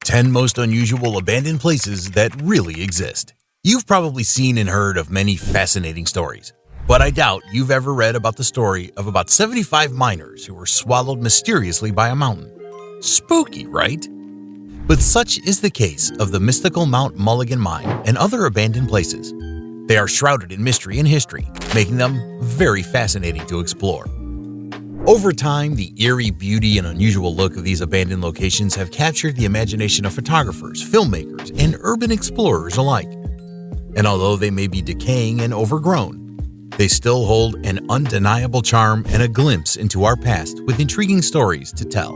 10 most unusual abandoned places that really exist. You've probably seen and heard of many fascinating stories, but I doubt you've ever read about the story of about 75 miners who were swallowed mysteriously by a mountain. Spooky, right? But such is the case of the Mystical Mount Mulligan Mine and other abandoned places. They are shrouded in mystery and history, making them very fascinating to explore. Over time, the eerie beauty and unusual look of these abandoned locations have captured the imagination of photographers, filmmakers, and urban explorers alike. And although they may be decaying and overgrown, they still hold an undeniable charm and a glimpse into our past with intriguing stories to tell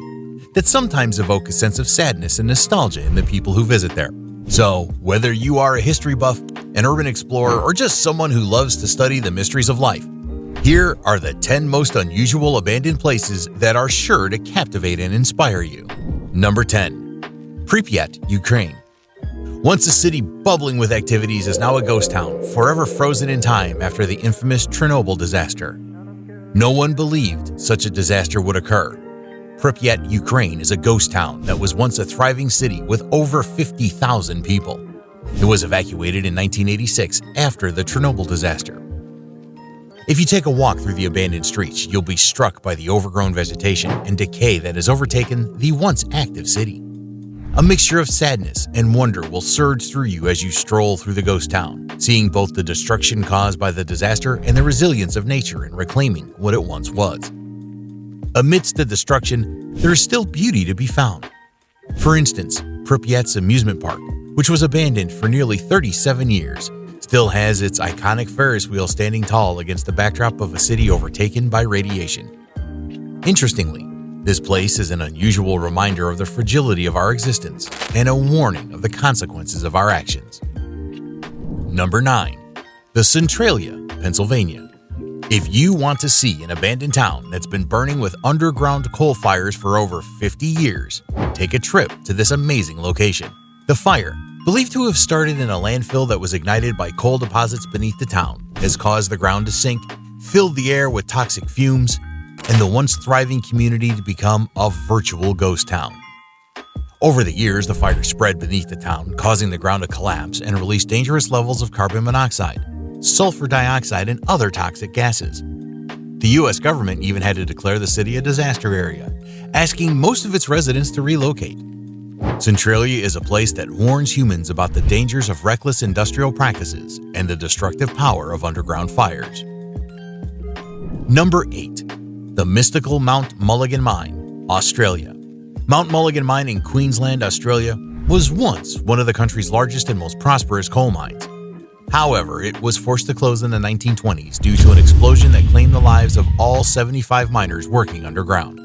that sometimes evoke a sense of sadness and nostalgia in the people who visit there. So, whether you are a history buff, an urban explorer, or just someone who loves to study the mysteries of life, here are the 10 most unusual abandoned places that are sure to captivate and inspire you. Number 10. Pripyat, Ukraine. Once a city bubbling with activities is now a ghost town, forever frozen in time after the infamous Chernobyl disaster. No one believed such a disaster would occur. Pripyat, Ukraine is a ghost town that was once a thriving city with over 50,000 people. It was evacuated in 1986 after the Chernobyl disaster. If you take a walk through the abandoned streets, you'll be struck by the overgrown vegetation and decay that has overtaken the once active city. A mixture of sadness and wonder will surge through you as you stroll through the ghost town, seeing both the destruction caused by the disaster and the resilience of nature in reclaiming what it once was. Amidst the destruction, there is still beauty to be found. For instance, Pripyat's amusement park, which was abandoned for nearly 37 years, still has its iconic Ferris wheel standing tall against the backdrop of a city overtaken by radiation. Interestingly, this place is an unusual reminder of the fragility of our existence and a warning of the consequences of our actions. Number 9. The Centralia, Pennsylvania. If you want to see an abandoned town that's been burning with underground coal fires for over 50 years, take a trip to this amazing location. The fire, believed to have started in a landfill that was ignited by coal deposits beneath the town, has caused the ground to sink, filled the air with toxic fumes, and the once thriving community to become a virtual ghost town. Over the years, the fire spread beneath the town, causing the ground to collapse and release dangerous levels of carbon monoxide, sulfur dioxide, and other toxic gases. The U.S. government even had to declare the city a disaster area, asking most of its residents to relocate. Centralia is a place that warns humans about the dangers of reckless industrial practices and the destructive power of underground fires. Number 8. The Mystical Mount Mulligan Mine, Australia. Mount Mulligan Mine in Queensland, Australia, was once one of the country's largest and most prosperous coal mines. However, it was forced to close in the 1920s due to an explosion that claimed the lives of all 75 miners working underground.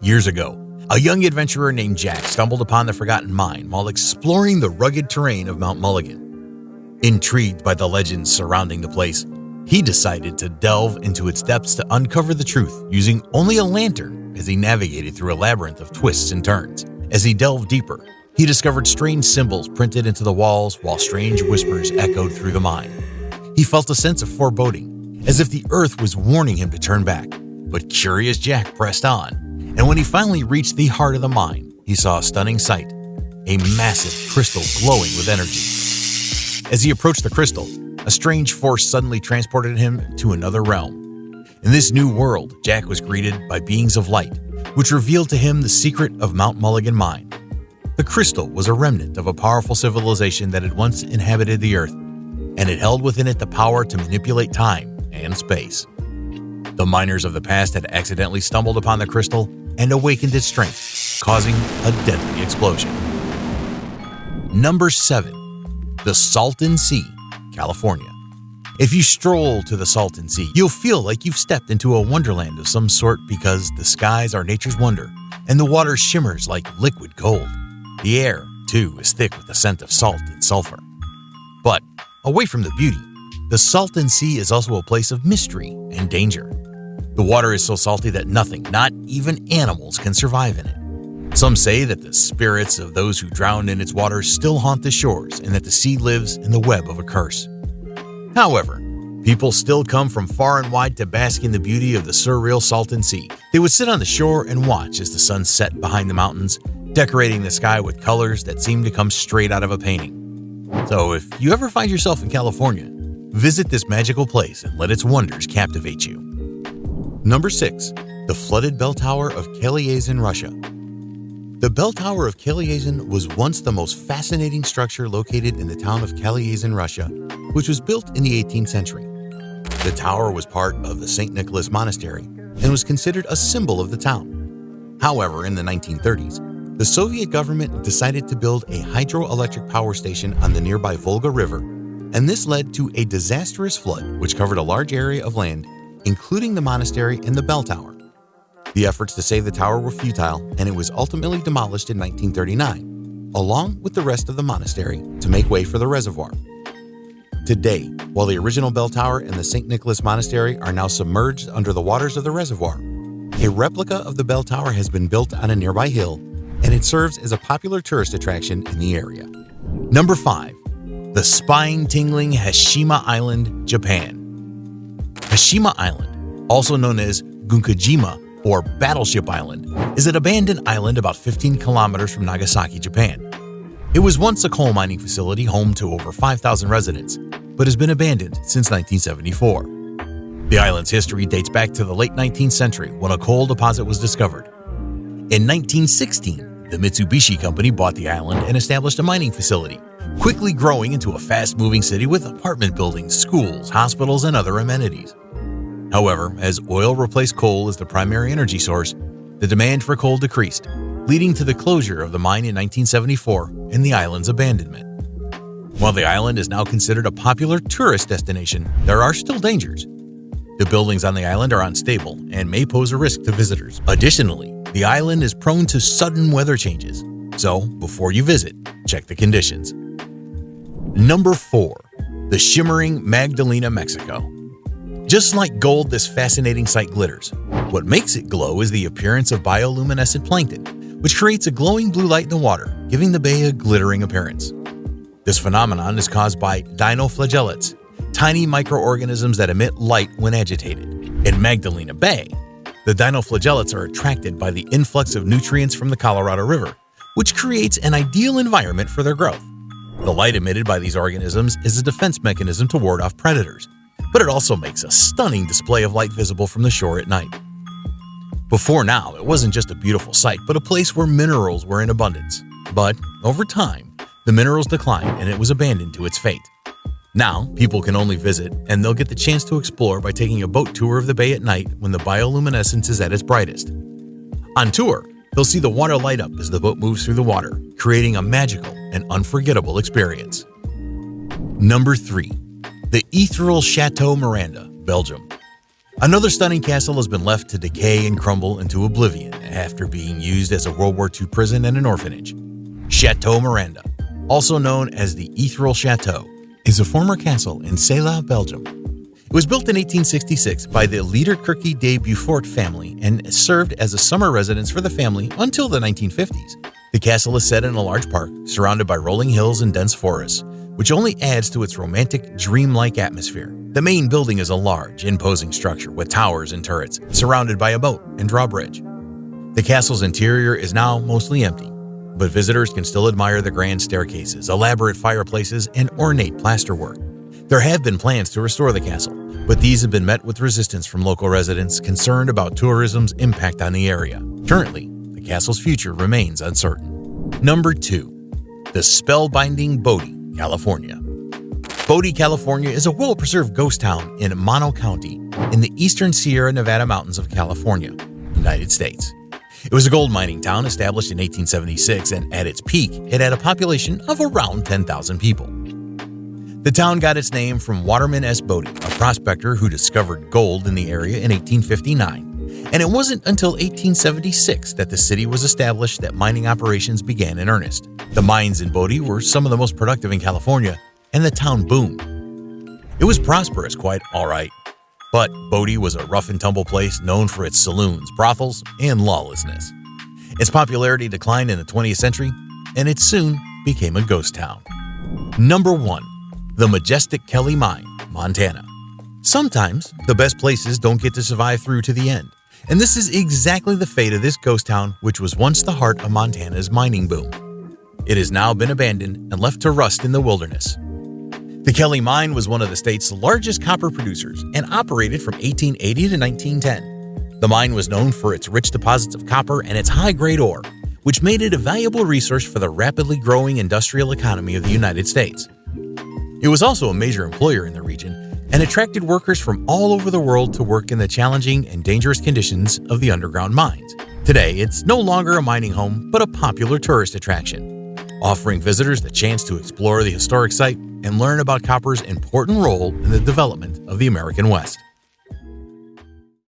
Years ago, a young adventurer named Jack stumbled upon the forgotten mine while exploring the rugged terrain of Mount Mulligan. Intrigued by the legends surrounding the place, he decided to delve into its depths to uncover the truth using only a lantern as he navigated through a labyrinth of twists and turns. As he delved deeper, he discovered strange symbols printed into the walls while strange whispers echoed through the mine. He felt a sense of foreboding, as if the earth was warning him to turn back. But curious Jack pressed on, and when he finally reached the heart of the mine, he saw a stunning sight, a massive crystal glowing with energy. As he approached the crystal, a strange force suddenly transported him to another realm. In this new world, Jack was greeted by beings of light, which revealed to him the secret of Mount Mulligan Mine. The crystal was a remnant of a powerful civilization that had once inhabited the earth, and it held within it the power to manipulate time and space. The miners of the past had accidentally stumbled upon the crystal and awakened its strength, causing a deadly explosion. Number 7. The Salton Sea, California. If you stroll to the Salton Sea, you'll feel like you've stepped into a wonderland of some sort because the skies are nature's wonder and the water shimmers like liquid gold. The air, too, is thick with the scent of salt and sulfur. But away from the beauty, the Salton Sea is also a place of mystery and danger. The water is so salty that nothing, not even animals, can survive in it. Some say that the spirits of those who drowned in its waters still haunt the shores and that the sea lives in the web of a curse. However, people still come from far and wide to bask in the beauty of the surreal Salton Sea. They would sit on the shore and watch as the sun set behind the mountains, decorating the sky with colors that seem to come straight out of a painting. So if you ever find yourself in California, visit this magical place and let its wonders captivate you. Number 6. The flooded bell tower of Kalyazin, Russia. The bell tower of Kalyazin was once the most fascinating structure located in the town of Kalyazin, Russia, which was built in the 18th century. The tower was part of the St. Nicholas Monastery and was considered a symbol of the town. However, in the 1930s, the Soviet government decided to build a hydroelectric power station on the nearby Volga River, and this led to a disastrous flood which covered a large area of land, including the monastery and the bell tower. The efforts to save the tower were futile, and it was ultimately demolished in 1939, along with the rest of the monastery, to make way for the reservoir. Today, while the original bell tower and the St. Nicholas Monastery are now submerged under the waters of the reservoir, a replica of the bell tower has been built on a nearby hill, and it serves as a popular tourist attraction in the area. Number 5. The spine-tingling Hashima Island, Japan. Hashima Island, also known as Gunkajima or Battleship Island, is an abandoned island about 15 kilometers from Nagasaki, Japan. It was once a coal mining facility home to over 5,000 residents, but has been abandoned since 1974. The island's history dates back to the late 19th century when a coal deposit was discovered. In 1916, the Mitsubishi Company bought the island and established a mining facility, quickly growing into a fast-moving city with apartment buildings, schools, hospitals, and other amenities. However, as oil replaced coal as the primary energy source, the demand for coal decreased, leading to the closure of the mine in 1974 and the island's abandonment. While the island is now considered a popular tourist destination, there are still dangers. The buildings on the island are unstable and may pose a risk to visitors. Additionally, the island is prone to sudden weather changes, so before you visit, check the conditions. Number 4. The shimmering Magdalena, Mexico. Just like gold, this fascinating site glitters. What makes it glow is the appearance of bioluminescent plankton, which creates a glowing blue light in the water, giving the bay a glittering appearance. This phenomenon is caused by dinoflagellates, tiny microorganisms that emit light when agitated. In Magdalena Bay, the dinoflagellates are attracted by the influx of nutrients from the Colorado River, which creates an ideal environment for their growth. The light emitted by these organisms is a defense mechanism to ward off predators, but it also makes a stunning display of light visible from the shore at night. Before now, it wasn't just a beautiful sight, but a place where minerals were in abundance. But over time, the minerals declined and it was abandoned to its fate. Now, people can only visit, and they'll get the chance to explore by taking a boat tour of the bay at night when the bioluminescence is at its brightest. On tour, they'll see the water light up as the boat moves through the water, creating a magical and unforgettable experience. Number 3. The Ethereal Chateau Miranda, Belgium. Another stunning castle has been left to decay and crumble into oblivion after being used as a World War II prison and an orphanage. Chateau Miranda, also known as the Ethereal Chateau, is a former castle in Celle, Belgium. It was built in 1866 by the Liederkirke de Beaufort family and served as a summer residence for the family until the 1950s. The castle is set in a large park surrounded by rolling hills and dense forests, which only adds to its romantic, dreamlike atmosphere. The main building is a large, imposing structure with towers and turrets, surrounded by a moat and drawbridge. The castle's interior is now mostly empty, but visitors can still admire the grand staircases, elaborate fireplaces, and ornate plasterwork. There have been plans to restore the castle, but these have been met with resistance from local residents concerned about tourism's impact on the area. Currently, the castle's future remains uncertain. Number 2. The spellbinding Bodie, California. Bodie, California is a well-preserved ghost town in Mono County in the eastern Sierra Nevada mountains of California, United States. It was a gold mining town established in 1876, and at its peak, it had a population of around 10,000 people. The town got its name from Waterman S. Bodie, a prospector who discovered gold in the area in 1859, and it wasn't until 1876 that the city was established that mining operations began in earnest. The mines in Bodie were some of the most productive in California, and the town boomed. It was prosperous, quite all right. But Bodie was a rough-and-tumble place known for its saloons, brothels, and lawlessness. Its popularity declined in the 20th century, and it soon became a ghost town. Number 1. The majestic Kelly Mine, Montana. Sometimes, the best places don't get to survive through to the end, And this is exactly the fate of this ghost town, which was once the heart of Montana's mining boom. It has now been abandoned and left to rust in the wilderness. The Kelly Mine was one of the state's largest copper producers and operated from 1880 to 1910. The mine was known for its rich deposits of copper and its high-grade ore, which made it a valuable resource for the rapidly growing industrial economy of the United States. It was also a major employer in the region and attracted workers from all over the world to work in the challenging and dangerous conditions of the underground mines. Today, it's no longer a mining home, but a popular tourist attraction, offering visitors the chance to explore the historic site and learn about copper's important role in the development of the American West.